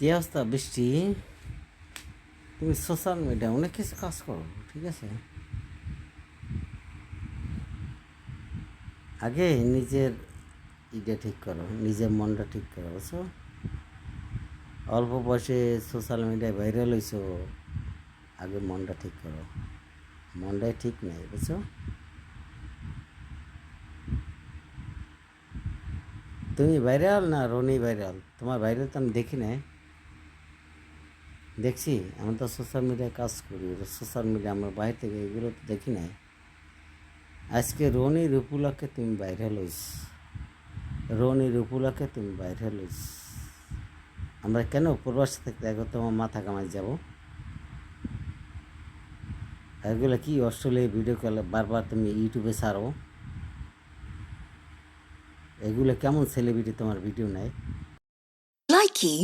কি অবস্থা বৃষ্টি? তুমি সোশ্যাল মিডিয়া অনেক কিছু কাজ করো, ঠিক আছে। আগে নিজের ইটা ঠিক করো, নিজের মনটা ঠিক করো, বুঝছো? অল্প বয়সে সোশ্যাল মিডিয়ায় ভাইরাল হইছো, আগে মনটা ঠিক করো। মনটাই ঠিক নাই, বুঝছো? তুমি ভাইরাল না রনি ভাইরাল? তোমার ভাইরাল তো আমি দেখি নাই। দেখছি, আমি তো সোশ্যাল মিডিয়ায় কাজ করি, সোশ্যাল মিডিয়া আমার বাইরে থেকে এগুলো তো দেখি নাই। আজকে রনি রুপুলাকে তুমি ভাইরাল হইস, রনি রুপুলাকে তুমি ভাইরাল হইস। আমরা কেন প্রবাসী থাকতে এখন তোমার মাথা কামাই যাব? এগুলো কি অস্ট্রেলিয়া ভিডিও কলে বারবার তুমি ইউটিউবে ছাড়ো? এগুলো কেমন সেলিব্রিটি তোমার ভিডিও নেয়? Likey